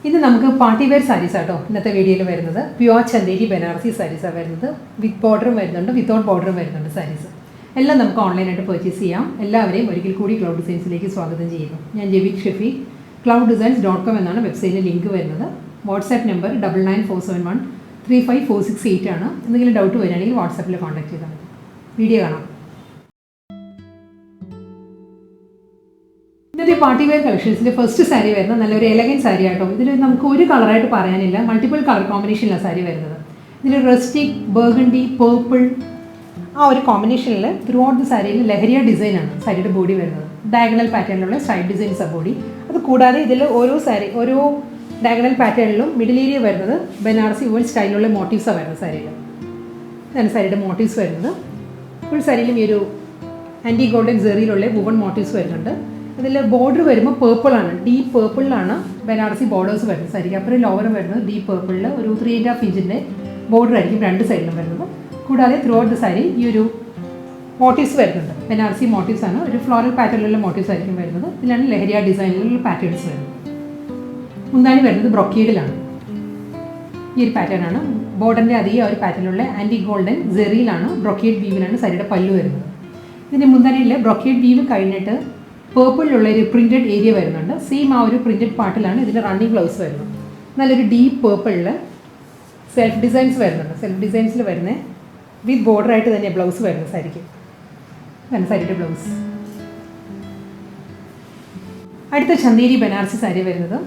ഇന്ന് നമുക്ക് party wear saris ആട്ടോ ഇന്നത്തെ വീഡിയോയിൽ വരുന്നത്. പ്യുവർ ചന്ദേരി ബനാറസി സാരീസാണ് വരുന്നത്. വിത്ത് ബോർഡറും വരുന്നുണ്ട്, വിത്തൗട്ട് ബോർഡറും വരുന്നുണ്ട് സാരീസ്. എല്ലാം നമുക്ക് ഓൺലൈനായിട്ട് പർച്ചേസ് ചെയ്യാം. എല്ലാവരെയും ഒരിക്കൽ കൂടി ക്ലൗഡ് ഡിസൈൻസിലേക്ക് സ്വാഗതം ചെയ്യുന്നു. ഞാൻ ജെവിക് ഷെഫി. clouddesigns.com എന്നാണ് വെബ്സൈറ്റിൽ ലിങ്ക് വരുന്നത്. വാട്സാപ്പ് നമ്പർ 9947135468 ആണ്. എന്തെങ്കിലും ഡൗട്ട് വരികയാണെങ്കിൽ വാട്സാപ്പിൽ കോൺടാക്ട് ചെയ്താൽ മതി. വീഡിയോ കാണാം. ഇന്നത്തെ പാർട്ടി വെയർ കളക്ഷൻസിൻ്റെ ഫസ്റ്റ് സാരി വരുന്നത് നല്ലൊരു എലഗൻറ്റ് സാരി ആട്ടോ. ഇതിൽ നമുക്ക് ഒരു കളറായിട്ട് പറയാനില്ല, മൾട്ടിപ്പിൾ കളർ കോമ്പിനേഷനിലാണ് സാരി വരുന്നത്. ഇതിൽ റസ്റ്റിക്, ബർഗണ്ടി, പേർപ്പിൾ ആ ഒരു കോമ്പിനേഷനിൽ ത്രൂ ഔട്ട് ദി സാരിയിൽ ലഹരിയ ഡിസൈനാണ് സാരിയുടെ ബോഡി വരുന്നത്. ഡയഗണൽ പാറ്റേണിലുള്ള സൈഡ് ഡിസൈൻസ് ആ ബോഡി. അത് കൂടാതെ ഇതിൽ ഓരോ ഡയഗണൽ പാറ്റേണിലും മിഡിൽ ഏരിയ വരുന്നത് ബനാറസി വൂൾ സ്റ്റൈലിലുള്ള മോട്ടീവ്സാണ് വരുന്നത് സാരിയിൽ. ഇതാണ് സാരിയുടെ മോട്ടീവ്സ് വരുന്നത്. ഫുൾ സാരിയിലും ഈ ഒരു ആൻറ്റി ഗോൾഡൻ സെറിയിലുള്ള വുവൺ മോട്ടീവ്സ് വരുന്നുണ്ട്. അതിൽ ബോർഡർ വരുമ്പോൾ പേർപ്പിളാണ്, ഡീപ്പ് പേർപ്പിളിലാണ് ബനാറസി ബോർഡേഴ്സ് വരുന്നത്. സാരിക്ക് അപ്പുറം ലോവറും വരുന്നത് ഡീപ്പ് പേർപ്പിളിൽ ഒരു 3.5 ഇഞ്ചിൻ്റെ ബോർഡർ ആയിരിക്കും രണ്ട് സൈഡിലും വരുന്നത്. കൂടാതെ ത്രൂ ഔട്ട് ദ സാരി ഈ ഒരു മോട്ടീവ്സ് വരുന്നുണ്ട്. ബനാറസി മോട്ടീവ്സ് ആണ്, ഒരു ഫ്ലോറൽ പാറ്റേണിലുള്ള മോട്ടീവ്സ് ആയിരിക്കും വരുന്നത്. ഇതിലാണ് ലഹരിയ ഡിസൈനിലുള്ള പാറ്റേൺസ് വരുന്നത്. മുന്താണി വരുന്നത് ബ്രൊക്കേഡിലാണ്. ഈ ഒരു പാറ്റേൺ ആണ് ബോർഡറിൻ്റെ അതേ ഒരു പാറ്റേണിലുള്ള ആൻറ്റി ഗോൾഡൻ സെറിയിലാണ്, ബ്രൊക്കേഡ് വീവിലാണ് സാരിയുടെ പല്ലു വരുന്നത്. ഇതിൻ്റെ മുന്താണിയിൽ ബ്രൊക്കേഡ് വീവ് കഴിഞ്ഞിട്ട് പേർപ്പിളിലുള്ള ഒരു പ്രിൻറ്റഡ് ഏരിയ വരുന്നുണ്ട്. സെയിം ആ ഒരു പ്രിൻറ്റഡ് പാർട്ടിലാണ് ഇതിൻ്റെ റണ്ണിങ് ബ്ലൗസ് വരുന്നത്. നല്ലൊരു ഡീപ്പ് പേർപ്പിളിൽ സെൽഫ് ഡിസൈൻസ് വരുന്നുണ്ട്. സെൽഫ് ഡിസൈൻസിൽ വരുന്ന വിത്ത് ബോർഡറായിട്ട് തന്നെ ബ്ലൗസ് വരുന്നത് സാരിക്ക്. ഇതാണ് സാരിയുടെ ബ്ലൗസ്. അടുത്ത ചന്ദേരി ബനാറസി സാരി വരുന്നത്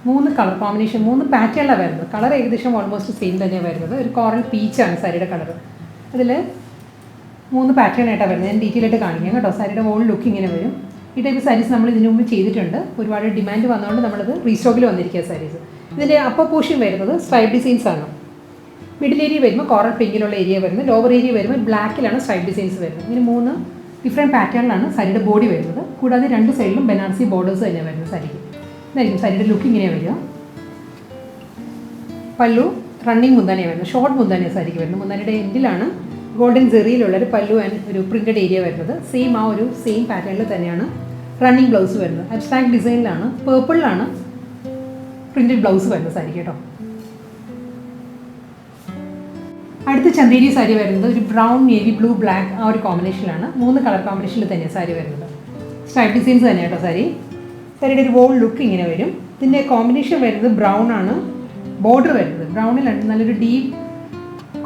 3 കളർ കോമ്പിനേഷൻ, 3 പാറ്റേണിലാണ് വരുന്നത്. കളർ ഏകദേശം ഓൾമോസ്റ്റ് സെയിം തന്നെയാണ് വരുന്നത്. ഒരു കോറൽ പീച്ചാണ് സാരിയുടെ കളർ. അതിൽ 3 പാറ്റേൺ ആയിട്ടാണ് വരുന്നത്. ഞാൻ ഡീറ്റെയിൽ ആയിട്ട് കാണിക്കാം കേട്ടോ. സാരിയുടെ ഹോൾ ലുക്ക് ഇങ്ങനെ വരും. ഈ ടൈപ്പ് സാരീസ് നമ്മൾ ഇതിനു മുമ്പ് ചെയ്തിട്ടുണ്ട്. ഒരുപാട് ഡിമാൻഡ് വന്നതുകൊണ്ട് നമ്മളത് റീസ്റ്റോക്കിൽ വന്നിരിക്കുക സാരീസ്. ഇതിൻ്റെ അപ്പർ പോർഷൻ വരുന്നത് സ്ട്രൈപ്പ് ഡിസൈൻസ് ആണ്. മിഡിൽ ഏരിയ വരുമ്പോൾ കോറൽ പിങ്കിലുള്ള ഏരിയ വരുന്നത്. ലോവർ ഏരിയ വരുമ്പോൾ ബ്ലാക്കിലാണ് സ്ട്രൈപ്പ് ഡിസൈൻസ് വരുന്നത്. ഇങ്ങനെ 3 ഡിഫറെൻറ്റ് പാറ്റേണിലാണ് സാരിയുടെ ബോഡി വരുന്നത്. കൂടാതെ രണ്ട് സൈഡിലും ബനാറസി ബോർഡേഴ്സ് തന്നെ വരുന്നത് സാരിക്ക്. ഇതായിരിക്കും സാരിയുടെ ലുക്ക് ഇങ്ങനെ വരിക. പല്ലു റണ്ണിങ് മുന്താനിയാണ് വരുന്നത്. ഷോർട്ട് മുന്താനിയാണ് സാരിക്ക് വരുന്നത്. മുന്താനിയുടെ എൻഡിലാണ് ഗോൾഡൻ സെറിയിലുള്ളൊരു പല്ലു ആൻഡ് ഒരു പ്രിൻറ്റഡ് ഏരിയ വരുന്നത്. സെയിം ആ ഒരു സെയിം പാറ്റേണിൽ തന്നെയാണ് റണ്ണിങ് ബ്ലൗസ് വരുന്നത്. അബ്സ്ട്രാക്ട് ഡിസൈനിലാണ്, പേർപ്പിളിലാണ് പ്രിൻറ്റഡ് ബ്ലൗസ് വരുന്നത് സാരിക്ക് കേട്ടോ. അടുത്ത ചന്ദേരി സാരി വരുന്നത് ഒരു ബ്രൗൺ, നേവി ബ്ലൂ, ബ്ലാക്ക് ആ ഒരു കോമ്പിനേഷനിലാണ്. 3 കളർ കോമ്പിനേഷനിൽ തന്നെയാണ് സാരി വരുന്നത്. സ്ട്രൈപ്പ് ഡിസൈൻസ് തന്നെ കേട്ടോ സാരി. സാരിയുടെ ഒരു വോൾ ലുക്ക് ഇങ്ങനെ വരും. ഇതിൻ്റെ കോമ്പിനേഷൻ വരുന്നത് ബ്രൗൺ ആണ്. ബോർഡർ വരുന്നത് ബ്രൗണിലാണ്, നല്ലൊരു ഡീപ്പ്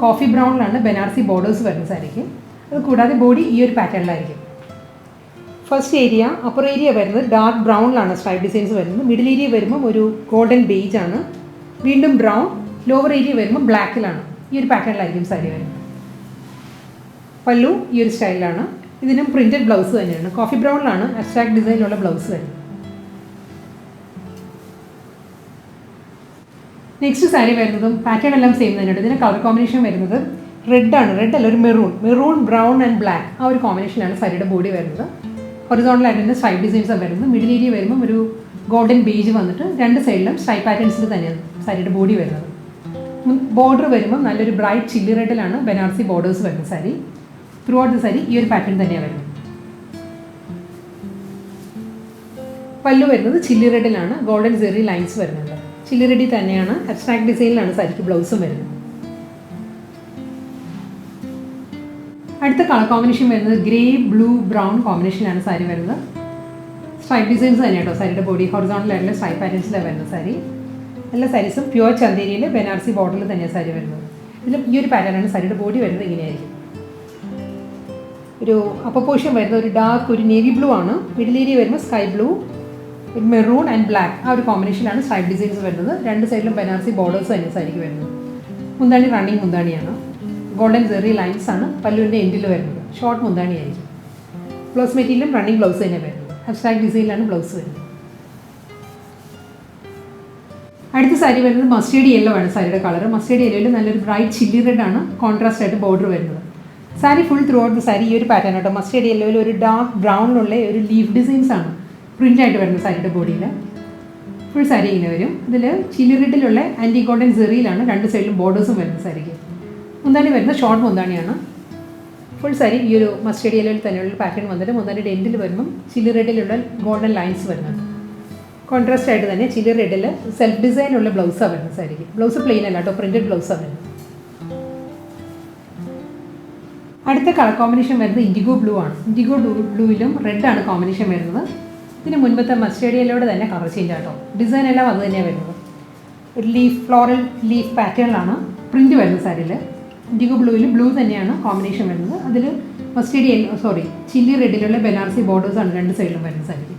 കോഫി ബ്രൗണിലാണ് ബനാറസി ബോർഡേഴ്സ് വരുന്നത് സാരിക്ക്. അത് കൂടാതെ ബോഡി ഈ ഒരു പാറ്റേണിലായിരിക്കും. ഫസ്റ്റ് ഏരിയ അപ്പർ ഏരിയ വരുന്നത് ഡാർക്ക് ബ്രൗണിലാണ് സ്ട്രൈപ്പ് ഡിസൈൻസ് വരുന്നത്. മിഡിൽ ഏരിയ വരുമ്പം ഒരു ഗോൾഡൻ ബേജ് ആണ്, വീണ്ടും ബ്രൗൺ. ലോവർ ഏരിയ വരുമ്പോൾ ബ്ലാക്കിലാണ്. ഈ ഒരു പാറ്റേണിലായിരിക്കും സാരി വരുന്നത്. പല്ലു ഈ ഒരു സ്റ്റൈലിലാണ്. ഇതിനും പ്രിൻറ്റഡ് ബ്ലൗസ് തന്നെയാണ്. കോഫി ബ്രൗണിലാണ് അബ്സ്ട്രാക്ട് ഡിസൈനിലുള്ള ബ്ലൗസ് വരുന്നത്. നെക്സ്റ്റ് സാരി വരുന്നതും പാറ്റേൺ എല്ലാം സെയിം തന്നെയുണ്ട്. ഇതിന് കളർ കോമ്പിനേഷൻ വരുന്നത് റെഡ് ആണ്. റെഡ് അല്ല, ഒരു മെറൂൺ, ബ്രൗൺ ആൻഡ് ബ്ലാക്ക് ആ ഒരു കോമ്പിനേഷനാണ് സാരിയുടെ ബോഡി വരുന്നത്. ഹൊറിസോണ്ടലായിട്ട് തന്നെ സ്ട്രൈപ്പ് ഡിസൈൻസാണ് വരുന്നത്. മിഡിൽ ഏരിയ വരുമ്പോൾ ഒരു ഗോൾഡൻ ബേജ് വന്നിട്ട് രണ്ട് സൈഡിലും സ്ട്രൈപ്പ് പാറ്റേൺസിൽ തന്നെയാണ് സാരിയുടെ ബോഡി വരുന്നത്. ബോർഡർ വരുമ്പോൾ നല്ലൊരു ബ്രൈറ്റ് ചില്ലി റെഡിലാണ് ബനാറസി ബോർഡേഴ്സ് വരുന്നത് sari. Through out the sari ഈ ഒരു പാറ്റേൺ തന്നെയാണ് വരുന്നത്. പല്ലു വരുന്നത് ചില്ലി റെഡിലാണ്, ഗോൾഡൻ സെറി ലൈൻസ് വരുന്നുണ്ട്. ചില്ലി റെഡി തന്നെയാണ്, അബ്സ്ട്രാക്ട് ഡിസൈനിലാണ് സാരിക്ക് ബ്ലൗസും വരുന്നത്. അടുത്ത കളർ കോമ്പിനേഷൻ വരുന്നത് ഗ്രേ, ബ്ലൂ, ബ്രൗൺ കോമ്പിനേഷനിലാണ് സാരി വരുന്നത്. സ്ട്രൈപ്പ് ഡിസൈൻസ് തന്നെ കേട്ടോ സാരിയുടെ ബോഡി. ഹൊറിസോണ്ടലായിട്ടുള്ള സ്ട്രൈപ്പ് പാറ്റേൺസിലാണ് വരുന്നത് സാരി. എല്ലാ സാരീസും പ്യുവർ ചന്ദേരിയിൽ ബനാറസി ബോർഡറിൽ തന്നെയാണ് സാരി വരുന്നത്. ഇതിലും ഈ ഒരു പാറ്റേണാണ് സാരിയുടെ ബോഡി വരുന്നത്. ഇങ്ങനെയായിരിക്കും. ഒരു അപ്പർ പോർഷൻ വരുന്നത് ഒരു ഡാർക്ക്, ഒരു നേവി ബ്ലൂ ആണ്. മിഡിൽ ഏരിയ വരുമ്പോൾ sky blue, maroon and black ആ ഒരു കോമ്പിനേഷനിലാണ് സ്ട്രൈപ്പ് ഡിസൈൻസ് വരുന്നത്. രണ്ട് സൈഡിലും ബനാറസി ബോർഡേഴ്സ് തന്നെ സാരിക്ക് വരുന്നത്. മുന്താണി റണ്ണിങ് മുന്താണിയാണ്. ഗോൾഡൻ സെറി ലൈൻസ് ആണ് പല്ലുവിൻ്റെ എൻഡിൽ വരുന്നത്. ഷോർട്ട് മുന്താണിയായിരിക്കും. ബ്ലൗസ് മെറ്റീരിയലും റണ്ണിങ് ബ്ലൗസ് തന്നെ വരുന്നത്. അബ്സ്ട്രാക്ട് ഡിസൈനിലാണ് ബ്ലൗസ് വരുന്നത്. അടുത്ത സാരി വരുന്നത് മസ്റ്റേർഡ് യെല്ലോ ആണ് സാരിയുടെ കളർ. മസ്റ്റേർഡ് യെല്ലോയിൽ നല്ലൊരു ബ്രൈറ്റ് ചില്ലി റെഡ് ആണ് കോൺട്രാസ്റ്റ് ആയിട്ട് ബോർഡർ വരുന്നത്. Sari full through out the sari ഈ ഒരു പാറ്റേൺ കേട്ടോ. മസ്റ്റേർഡ് യെല്ലോയിൽ ഒരു ഡാർക്ക് ബ്രൗണിലുള്ള ഒരു ലീഫ് ഡിസൈൻസ് ആണ് പ്രിൻ്റ് ആയിട്ട് വരുന്നത് സാരിയുടെ ബോഡിയിൽ. ഫുൾ സാരി ഇങ്ങനെ വരും. ഇതിൽ ചില്ലി റെഡിലുള്ള ആൻറ്റി ഗോൾഡൻ സെറിയിലാണ് രണ്ട് സൈഡിലും ബോർഡേഴ്സും വരുന്നത് സാരിക്ക്. മുന്താണി വരുന്നത് ഷോർട്ട് മുന്താണിയാണ്. ഫുൾ സാരി ഈ ഒരു മസ്റ്റേർഡ് യെല്ലോയിൽ തന്നെയുള്ള പാറ്റേൺ വന്നിട്ട് മുന്താണിയുടെ എൻഡിൽ വരുമ്പം ചില്ലി റെഡിലുള്ള ഗോൾഡൻ ലൈൻസ് വരുന്നുണ്ട്. കോൺട്രാസ്റ്റ് ആയിട്ട് തന്നെ ചില്ലി റെഡിൽ സെൽഫ് ഡിസൈനുള്ള ബ്ലൗസാണ് വരുന്നത് സാരിക്ക്. ബ്ലൗസ് പ്ലെയിൻ അല്ല കേട്ടോ, പ്രിൻറ്റഡ് ബ്ലൗസാണ് വരുന്നത്. അടുത്ത കളർ കോമ്പിനേഷൻ വരുന്നത് ഇൻഡിഗോ ബ്ലൂ ആണ്. ഇൻഡിഗോ ബ്ലൂവിലും റെഡാണ് കോമ്പിനേഷൻ വരുന്നത്. ഇതിന് മുൻപത്തെ മസ്റ്റേർഡ് യെല്ലോയുടെ തന്നെ കളർ ചേഞ്ച് ആട്ടോ. ഡിസൈൻ എല്ലാം അത് തന്നെയാണ് വരുന്നത്. ഒരു ലീഫ്, ഫ്ലോറൽ ലീഫ് പാറ്റേണിലാണ് പ്രിൻറ്റ് വരുന്നത് സാരിയിൽ. ഇൻഡിഗോ ബ്ലൂവിൽ ബ്ലൂ തന്നെയാണ് കോമ്പിനേഷൻ വരുന്നത്. അതിൽ ചില്ലി റെഡിലുള്ള ബനാറസി ബോർഡേഴ്സാണ് രണ്ട് സൈഡിലും വരുന്നത് സാരിക്ക്.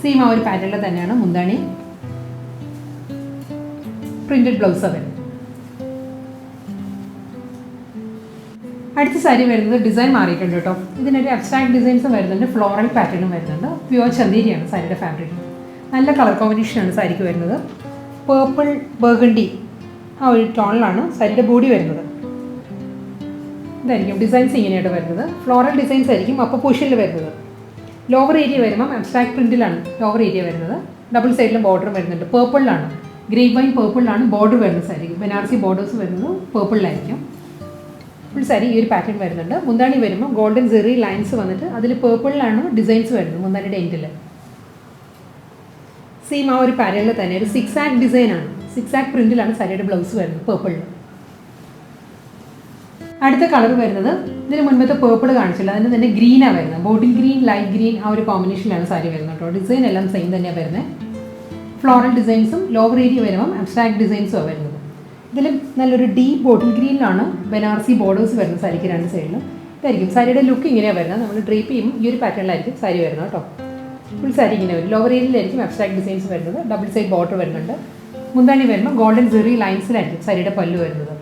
സെയിം ആ ഒരു പാറ്റേണിൽ തന്നെയാണ് മുന്താണി, പ്രിൻറ്റഡ് ബ്ലൗസാണ് വരുന്നത്. അടുത്ത സാരി വരുന്നത് ഡിസൈൻ മാറിയിട്ടുണ്ട് കേട്ടോ. ഇതിനൊരു അബ്സ്ട്രാക്ട് ഡിസൈൻസും വരുന്നുണ്ട്, ഫ്ലോറൽ പാറ്റേണും വരുന്നുണ്ട്. പ്യുവർ ചന്തേരിയാണ് സാരിയുടെ ഫാബ്രിക്. നല്ല കളർ കോമ്പിനേഷനാണ് സാരിക്ക് വരുന്നത്. പേർപ്പിൾ ബർഗണ്ടി ആ ഒരു ടോണിലാണ് സാരിയുടെ ബോഡി വരുന്നത്. ഇതായിരിക്കും ഡിസൈൻസ് ഇങ്ങനെയായിട്ട് വരുന്നത്. ഫ്ലോറൽ ഡിസൈൻസ് ആയിരിക്കും അപ്പർ പോർഷനിൽ വരുന്നത്. ലോവർ ഏരിയ വരുമ്പം അബ്സ്ട്രാക്ട് പ്രിൻറ്റിലാണ് ലോവർ ഏരിയ വരുന്നത്. ഡബിൾ സൈഡിലും ബോർഡറും വരുന്നുണ്ട്. പേർപ്പിളിലാണ്, ഗ്രേപ്പ് വൈൻ പേർപ്പിളിലാണ് ബോർഡർ വരുന്നത് സാരിക്ക്. ബനാറസി ബോർഡേഴ്സ് വരുന്നത് പേർപ്പിളിലായിരിക്കും. ഫുൾ സാരി ഈ ഒരു പാറ്റേൺ വരുന്നുണ്ട്. മുന്താണി വരുമ്പോൾ ഗോൾഡൻ സെറി ലൈൻസ് വന്നിട്ട് അതിൽ പേർപ്പിളിലാണ് ഡിസൈൻസ് വരുന്നത് മുന്താണിയുടെ എൻഡിൽ. സെയിം ആ ഒരു പാറ്റേണിൽ തന്നെ ഒരു 6 ആക്ട് ഡിസൈനാണ്, 6 ആക്ട് പ്രിൻറ്റിലാണ് സാരിയുടെ ബ്ലൗസ് വരുന്നത് പേർപ്പിളിൽ. അടുത്ത കളർ വരുന്നത് ഇതിന് മുൻപത്തെ പേർപ്പിൾ കാണിച്ചില്ല, അതിന് തന്നെ ഗ്രീനാണ് വരുന്നത്. ബോട്ടിൽ ഗ്രീൻ, ലൈറ്റ് ഗ്രീൻ ആ ഒരു കോമ്പിനേഷനിലാണ് സാരി വരുന്നത് കേട്ടോ. ഡിസൈൻ എല്ലാം സെയിം തന്നെയാണ് വരുന്നത്. ഫ്ലോറൽ ഡിസൈൻസും ലോവർ ഏരിയ വരുമ്പം അബ്സ്ട്രാക്ട് ഡിസൈൻസുമാണ് വരുന്നത്. ഇതിൽ നല്ലൊരു ഡീപ്പ് ബോട്ടിൽ ഗ്രീനിലാണ് ബനാറസി ബോർഡേഴ്സ് വരുന്നത് സാരിക്ക് രണ്ട് സൈഡിലും. ഇതായിരിക്കും സാരിയുടെ ലുക്ക് ഇങ്ങനെയാണ് വരുന്നത്. നമ്മൾ ഡ്രേപ്പ് ചെയ്യുമ്പോൾ ഈ ഒരു പാറ്റേണിലായിരിക്കും സാരി വരുന്നത് കേട്ടോ. ഫുൾ സാരി ഇങ്ങനെ വരും. ലോവർ ഏരിയയിലായിരിക്കും അബ്സ്ട്രാക്ട് ഡിസൈൻസ് വരുന്നത്. ഡബിൾ സൈഡ് ബോർഡർ വരുന്നുണ്ട്. മുന്താണി വരുമ്പോൾ ഗോൾഡൻ സെറി ലൈൻസിലായിരിക്കും സാരിയുടെ പല്ലു വരുന്നത്.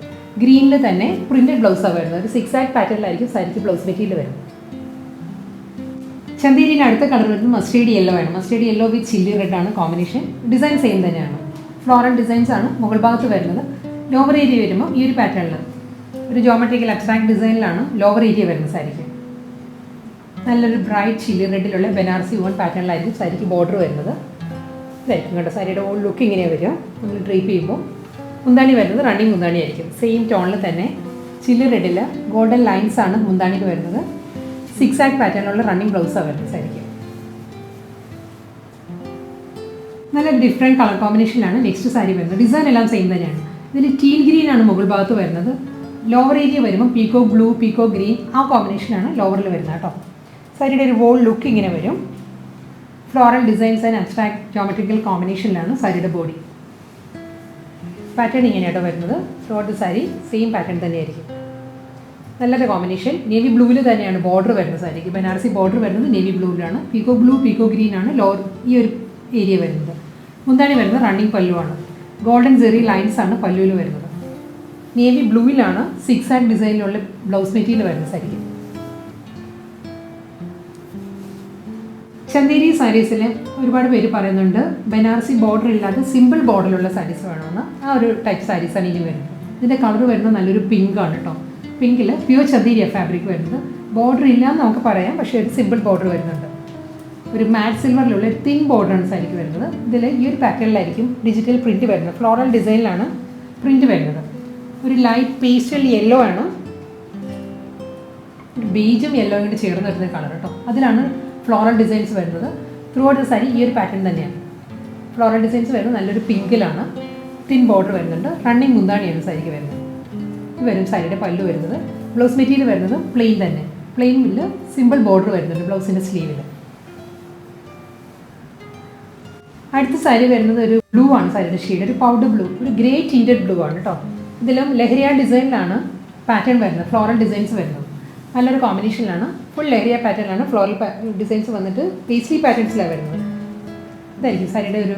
ഗ്രീനിൽ തന്നെ പ്രിൻറ്റഡ് ബ്ലൗസാണ് വരുന്നത്. ഒരു 6 ആക്ട് പാറ്റേണിലായിരിക്കും സാരിക്ക് ബ്ലൗസ് മെറ്റീരിയൽ വരുന്നത്. ചന്തേരിയുടെ അടുത്ത കളർ വരുന്നത് മസ്റ്റേർഡ് യെല്ലോ ആണ്. മസ്റ്റേർഡ് യെല്ലോ വിത്ത് ചില്ലി റെഡ് ആണ് കോമ്പിനേഷൻ. ഡിസൈൻ സെയിം തന്നെയാണ്. ഫ്ലോറൽ ഡിസൈൻസ് ആണ് മുകൾ ഭാഗത്ത് വരുന്നത്. ലോവർ ഏരിയ വരുമ്പോൾ ഈ ഒരു പാറ്റേണിൽ ഒരു ജോമെട്രിക്കൽ അബ്സ്ട്രാക്ട് ഡിസൈനിലാണ് ലോവർ ഏരിയ വരുന്നത് സാരിക്ക്. നല്ലൊരു ബ്രൈറ്റ് ചില്ലി റെഡിലുള്ള ബനാറസി വൺ പാറ്റേണിലായിരിക്കും സാരിക്ക് ബോർഡർ വരുന്നത്. ഇതായിരിക്കും കേട്ടോ സാരിയുടെ ഓൾ ലുക്ക് ഇങ്ങനെ വരിക. നമ്മൾ ഡ്രേപ്പ് ചെയ്യുമ്പോൾ മുന്താണി വരുന്നത് റണ്ണിങ് മുന്താണി ആയിരിക്കും. സെയിം ടോണിൽ തന്നെ ചില്ലി റെഡിൽ ഗോൾഡൻ ലൈൻസ് ആണ് മുന്താണിക്ക് വരുന്നത്. 6 ആക്ട് പാറ്റേണിലുള്ള റണ്ണിങ് ബ്ലൗസാണ് വരുന്നത് സാരിക്ക്. നല്ല ഡിഫറെൻറ്റ് കളർ കോമ്പിനേഷനിലാണ് നെക്സ്റ്റ് സാരി വരുന്നത്. ഡിസൈൻ എല്ലാം സെയിം തന്നെയാണ്. ഇതിൽ ടീൽ ഗ്രീൻ ആണ് മുകൾ ഭാഗത്ത് വരുന്നത്. ലോവർ ഏരിയ വരുമ്പോൾ പീക്കോ ബ്ലൂ, പീക്കോ ഗ്രീൻ ആ കോമ്പിനേഷനാണ് ലോവറിൽ വരുന്നത് കേട്ടോ. സാരിയുടെ ഒരു വോൾ ലുക്ക് ഇങ്ങനെ വരും. Floral designs and abstract geometrical കോമ്പിനേഷനിലാണ് സാരിയുടെ ബോഡി. പാറ്റേൺ ഇങ്ങനെയാട്ടോ വരുന്നത്. ത്രോട്ട് സാരി സെയിം പാറ്റേൺ തന്നെയായിരിക്കും. നല്ലൊരു കോമ്പിനേഷൻ. നേവി ബ്ലൂവിൽ തന്നെയാണ് ബോർഡർ വരുന്നത് സാരിക്ക്. ബനാറസി ബോർഡർ വരുന്നത് നേവി ബ്ലൂവിലാണ്. പീക്കോ ബ്ലൂ, പീക്കോ ഗ്രീൻ ആണ് ലോവർ ഈ ഒരു ഏരിയ വരുന്നത്. മുന്താണി വരുന്നത് റണ്ണിങ് പല്ലുവാണ്. ഗോൾഡൻ സെറി ലൈൻസ് ആണ് പല്ലുവിൽ വരുന്നത്. നേവി ബ്ലൂവിലാണ് 6 ആക്ട് ഡിസൈനിലുള്ള ബ്ലൗസ് മെറ്റീരിയൽ വരുന്നത് സാരിക്ക്. ചന്തേരി സാരീസിൽ ഒരുപാട് പേര് പറയുന്നുണ്ട് ബനാറസി ബോർഡർ ഇല്ലാതെ സിമ്പിൾ ബോർഡറിലുള്ള സാരീസ് വേണമെന്ന്. ആ ഒരു ടൈപ്പ് സാരീസാണ് ഇനി വരുന്നത്. ഇതിൻ്റെ കളർ വരുന്നത് നല്ലൊരു പിങ്ക് ആണ് കേട്ടോ. പിങ്കിൽ പ്യുവർ ചന്തേരിയ ഫാബ്രിക് വരുന്നത്. ബോർഡർ ഇല്ലയെന്ന് നമുക്ക് പറയാം, പക്ഷേ ഒരു സിമ്പിൾ ബോർഡർ വരുന്നുണ്ട്. ഒരു മാറ്റ് സിൽവറിലുള്ള തിൻ ബോർഡറാണ് സാരിക്ക് വരുന്നത്. ഇതിൽ ഈ ഒരു പാറ്റേണിലായിരിക്കും ഡിജിറ്റൽ പ്രിൻറ്റ് വരുന്നത്. ഫ്ലോറൽ ഡിസൈനിലാണ് പ്രിൻറ്റ് വരുന്നത്. ഒരു ലൈറ്റ് പേസ്റ്റൽ യെല്ലോ ആണ്, ഒരു ബീജും യെല്ലോയും കൂടി ചേർന്ന് വരുന്ന കളർ കേട്ടോ. അതിലാണ് ഫ്ലോറൽ ഡിസൈൻസ് വരുന്നത്. ത്രൂ ഔട്ട് സാരി ഈ ഒരു പാറ്റേൺ തന്നെയാണ്. ഫ്ലോറൽ ഡിസൈൻസ് വരുന്നത് നല്ലൊരു പിങ്കിലാണ്. തിൻ ബോർഡർ വരുന്നുണ്ട്. റണ്ണിങ് മുന്താണിയാണ് സാരിക്ക് വരുന്നത്. ഇത് വരും സാരിയുടെ പല്ലു വരുന്നത്. ബ്ലൗസ് മെറ്റീരിയൽ വരുന്നത് പ്ലെയിൻ തന്നെ. പ്ലെയിനിൽ സിമ്പിൾ ബോർഡർ വരുന്നുണ്ട് ബ്ലൗസിൻ്റെ സ്ലീവിൽ. അടുത്ത സാരി വരുന്നത് ഒരു ബ്ലൂ ആണ് സാരിയുടെ ഷെയ്ഡ്. ഒരു പൗഡർ ബ്ലൂ, ഒരു ഗ്രേ ടിൻറ്റഡ് ബ്ലൂ ആണ് കേട്ടോ. ഇതിലും ലഹരിയ ഡിസൈനിലാണ് പാറ്റേൺ വരുന്നത്. ഫ്ലോറൽ ഡിസൈൻസ് വരുന്നത് നല്ലൊരു കോമ്പിനേഷനിലാണ്. ഫുൾ ലഹരിയ പാറ്റേണിലാണ് ഫ്ലോറൽ ഡിസൈൻസ് വന്നിട്ട് പേസ്ട്രി പാറ്റേൺസിലാണ് വരുന്നത്. ഇതായിരിക്കും സാരിയുടെ ഒരു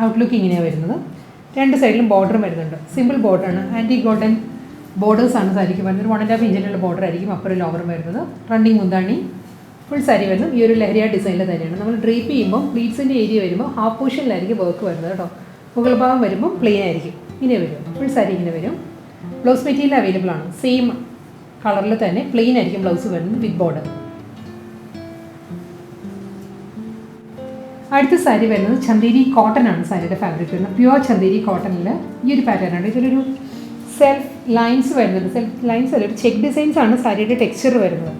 ഔട്ട്ലുക്ക് ഇങ്ങനെയാണ് വരുന്നത്. രണ്ട് സൈഡിലും ബോർഡറും വരുന്നുണ്ട്. സിമ്പിൾ ബോർഡറാണ്. ആൻറ്റി ഗോൾഡൻ ബോർഡേഴ്സാണ് സാരിക്ക് വരുന്നത്. ഒരു 1.5 ഇഞ്ചിലുള്ള ബോർഡർ ആയിരിക്കും അപ്പുറം ലോവറും വരുന്നത്. റണ്ണിങ് മുന്താണി ഫുൾ സാരി വരുന്നത് ഈ ഒരു ലഹരിയ ഡിസൈനിൽ തന്നെയാണ്. നമ്മൾ ഡ്രേപ്പ് ചെയ്യുമ്പോൾ പ്ലീറ്റ്സിൻ്റെ ഏരിയ വരുമ്പോൾ ഹാഫ് പോർഷനിലായിരിക്കും വർക്ക് വരുന്നത് കേട്ടോ. മുകൾ ഭാഗം വരുമ്പോൾ പ്ലെയിൻ ആയിരിക്കും. ഇങ്ങനെ വരും. ഫുൾ സാരി ഇങ്ങനെ വരും. ബ്ലൗസ് മെറ്റീരിയൽ അവൈലബിൾ ആണ്. സെയിം കളറിൽ തന്നെ പ്ലെയിൻ ആയിരിക്കും ബ്ലൗസ് വരുന്നത് വിത്ത് ബോർഡർ. അടുത്ത സാരി വരുന്നത് ചന്തേരി കോട്ടൺ ആണ് സാരിയുടെ ഫാബ്രിക് വരുന്നത്. പ്യുവർ ചന്തേരി കോട്ടണിൽ ഈ ഒരു പാറ്റേൺ ആണ്. ഇതിലൊരു സെൽഫ് ലൈൻസ് വരുന്നുണ്ട്. സെൽഫ് ലൈൻസ് അല്ല, ഒരു ചെക്ക് ഡിസൈൻസ് ആണ് സാരിയുടെ ടെക്സ്ചർ വരുന്നത്.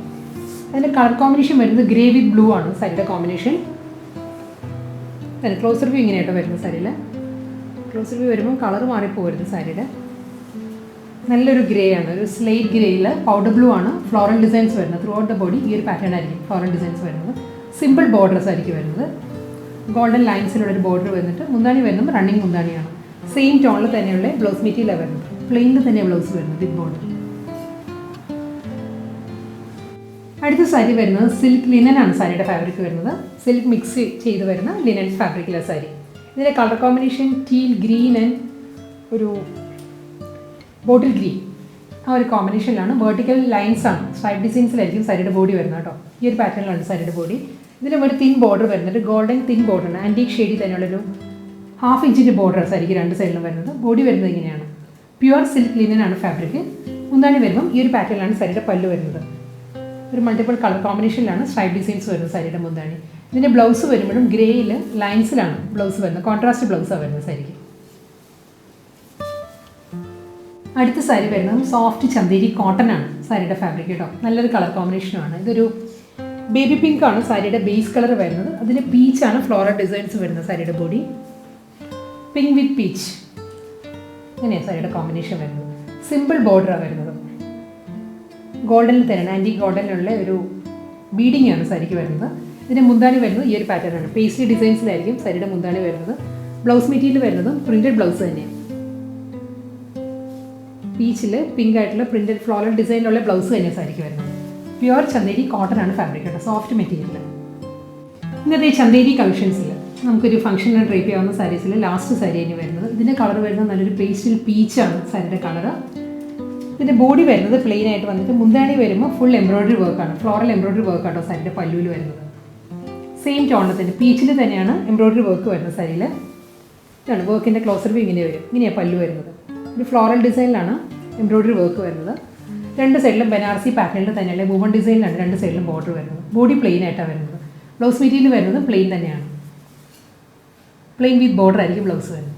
അതിൻ്റെ കളർ കോമ്പിനേഷൻ വരുന്നത് ഗ്രേ വിത്ത് ബ്ലൂ ആണ് സാരിയുടെ കോമ്പിനേഷൻ. ക്ലോസർ വ്യൂ ഇങ്ങനെയായിട്ട് വരുന്നത് സാരിയിൽ. ക്ലോസർ വ്യൂ വരുമ്പോൾ കളർ മാറിപ്പോകരുത് സാരിയുടെ. നല്ലൊരു ഗ്രേ ആണ്, ഒരു സ്ലേറ്റ് ഗ്രേയിൽ പൗഡർ ബ്ലൂ ആണ് ഫ്ലോറൽ ഡിസൈൻസ് വരുന്നത്. ത്രൂ ഔട്ട് ദ ബോഡി ഈ ഒരു പാറ്റേൺ ആയിരിക്കും ഫ്ലോറൽ ഡിസൈൻസ് വരുന്നത്. സിമ്പിൾ ബോർഡേഴ്സ് ആയിരിക്കും വരുന്നത്. ഗോൾഡൻ ലൈൻസിലുള്ളൊരു ബോർഡർ വന്നിട്ട് മുന്താണി വരുന്നത് റണ്ണിങ് മുന്താണിയാണ്. സെയിം ടോണിൽ തന്നെയുള്ള ബ്ലൗസ് മെറ്റീരിയലാണ് വരുന്നത്. പ്ലെയിനിൽ തന്നെ ബ്ലൗസ് വരുന്നത് വിത്ത് ബോർഡർ. അടുത്ത സാരി വരുന്നത് സിൽക്ക് ലിനൻ ആണ് സാരിയുടെ ഫാബ്രിക് വരുന്നത്. സിൽക്ക് മിക്സ് ചെയ്ത് വരുന്ന ലിനൻ ഫാബ്രിക്കിലെ സാരി. ഇതിൻ്റെ colour combination teal green and ഒരു ബോട്ടിൽ ഗ്രീൻ, ആ ഒരു കോമ്പിനേഷനിലാണ്. വെർട്ടിക്കൽ ലൈൻസ് ആണ്, സ്ട്രൈപ്പ് ഡിസൈൻസിലായിരിക്കും സാരിയുടെ ബോഡി വരുന്നത് കേട്ടോ. ഈ ഒരു പാറ്റേണിലാണ് സാരിയുടെ ബോഡി. ഇതിലും ഒരു തിൻ ബോർഡർ വരുന്നുണ്ട്, ഗോൾഡൻ തിൻ ബോർഡറാണ്. ആൻറ്റീക് ഷെയ്ഡിൽ തന്നെയുള്ളൊരു 1/2 ഇഞ്ചിൻ്റെ ബോർഡർ സാരിക്ക് രണ്ട് സൈഡിലും വരുന്നത്. ബോഡി വരുന്നത് ഇങ്ങനെയാണ്. പ്യുവർ സിൽക്ക് ലിനൻ ആണ് ഫാബ്രിക്. മുന്താണി വരുമ്പം ഈ ഒരു പാറ്റേണിലാണ് സാരിയുടെ പല്ല് വരുന്നത്. ഒരു മൾട്ടിപ്പിൾ കളർ കോമ്പിനേഷനിലാണ് സ്ട്രൈപ്പ് ഡിസൈൻസ് വരുന്നത് സാരിയുടെ മുന്താണി. ഇതിൻ്റെ ബ്ലൗസ് വരുമ്പോഴും ഗ്രേയിൽ ലൈൻസിലാണ് ബ്ലൗസ് വരുന്നത്. കോൺട്രാസ്റ്റ് ബ്ലൗസാണ് വരുന്നത് സാരിക്ക്. അടുത്ത സാരി വരുന്നത് സോഫ്റ്റ് ചന്തേരി കോട്ടൺ ആണ് സാരിയുടെ ഫാബ്രിക് കേട്ടോ. നല്ലൊരു കളർ കോമ്പിനേഷനുമാണ്. ഇതൊരു ബേബി പിങ്ക് ആണ് സാരിയുടെ ബേസ് കളർ വരുന്നത്. അതിന് പീച്ചാണ് ഫ്ലോറൽ ഡിസൈൻസ് വരുന്നത് സാരിയുടെ ബോഡി. പിങ്ക് വിത്ത് പീച്ച്, അങ്ങനെയാണ് സാരിയുടെ കോമ്പിനേഷൻ വരുന്നത്. സിമ്പിൾ ബോർഡറാണ് വരുന്നത്. ഗോൾഡനിൽ തന്നെയാണ്, ആൻറ്റീക് ഗോൾഡനിലുള്ള ഒരു ബീഡിങ് ആണ് സാരിക്ക് വരുന്നത്. ഇതിൻ്റെ മുന്താണി വരുന്നത് ഈ ഒരു പാറ്റേൺ ആണ്. പേസ്ലി ഡിസൈൻസിലായിരിക്കും സാരിയുടെ മുന്താണി വരുന്നത്. ബ്ലൗസ് മെറ്റീരിയൽ വരുന്നതും പ്രിൻറ്റഡ് ബ്ലൗസ് തന്നെയാണ്. പീച്ചിൽ പിങ്ക് ആയിട്ടുള്ള പ്രിൻറ്റഡ് ഫ്ലോറൽ ഡിസൈനിലുള്ള ബ്ലൗസ് തന്നെയാണ് സാരിക്ക് വരുന്നത്. പ്യുവർ ചന്തേരി കോട്ടൺ ആണ് ഫാബ്രിക് കേട്ടോ, സോഫ്റ്റ് മെറ്റീരിയൽ. ഇന്നത്തെ ചന്തേരി കളക്ഷൻസിൽ നമുക്കൊരു ഫംഗ്ഷനിൽ ഡ്രൈപ്പ് ചെയ്യാവുന്ന സാരീസിൽ ലാസ്റ്റ് സാരി തന്നെ വരുന്നത്. ഇതിൻ്റെ കളർ വരുന്നത് നല്ലൊരു പേസ്റ്റൽ പീച്ചാണ് സാരിയുടെ കളർ. ഇതിൻ്റെ ബോഡി വരുന്നത് പ്ലെയിൻ ആയിട്ട് വന്നിട്ട് മുന്താണി വരുമ്പോൾ ഫുൾ എംബ്രോയിഡറി വർക്കാണ്, ഫ്ലോറൽ എംബ്രോയിഡറി വർക്കാട്ടോ സാരിയുടെ പല്ലുവിൽ വരുന്നത്. സെയിം ടോണിൽ തന്നെ പീച്ചിൽ തന്നെയാണ് എംബ്രോയിഡറി വർക്ക് വരുന്നത് സാരിയിൽ. ഇതാണ് വർക്കിൻ്റെ ക്ലോസർ വ്യൂ. ഇങ്ങനെ വരും, ഇങ്ങനെയാണ് പല്ലു വരുന്നത്. ഒരു ഫ്ലോറൽ ഡിസൈനിലാണ് എംബ്രോയിഡറി വർക്ക് വരുന്നത്. രണ്ട് സൈഡിലും ബനാറസി പാറ്റേണിൽ തന്നെയുള്ള വുമൺ ഡിസൈനിലാണ് രണ്ട് സൈഡിലും ബോർഡർ വരുന്നത്. ബോഡി പ്ലെയിൻ ആയിട്ടാണ് വരുന്നത്. ബ്ലൗസ് മെറ്റീരിയൽ വരുന്നത് പ്ലെയിൻ തന്നെയാണ്. പ്ലെയിൻ വിത്ത് ബോർഡർ ആയിരിക്കും ബ്ലൗസ് വരുന്നത്.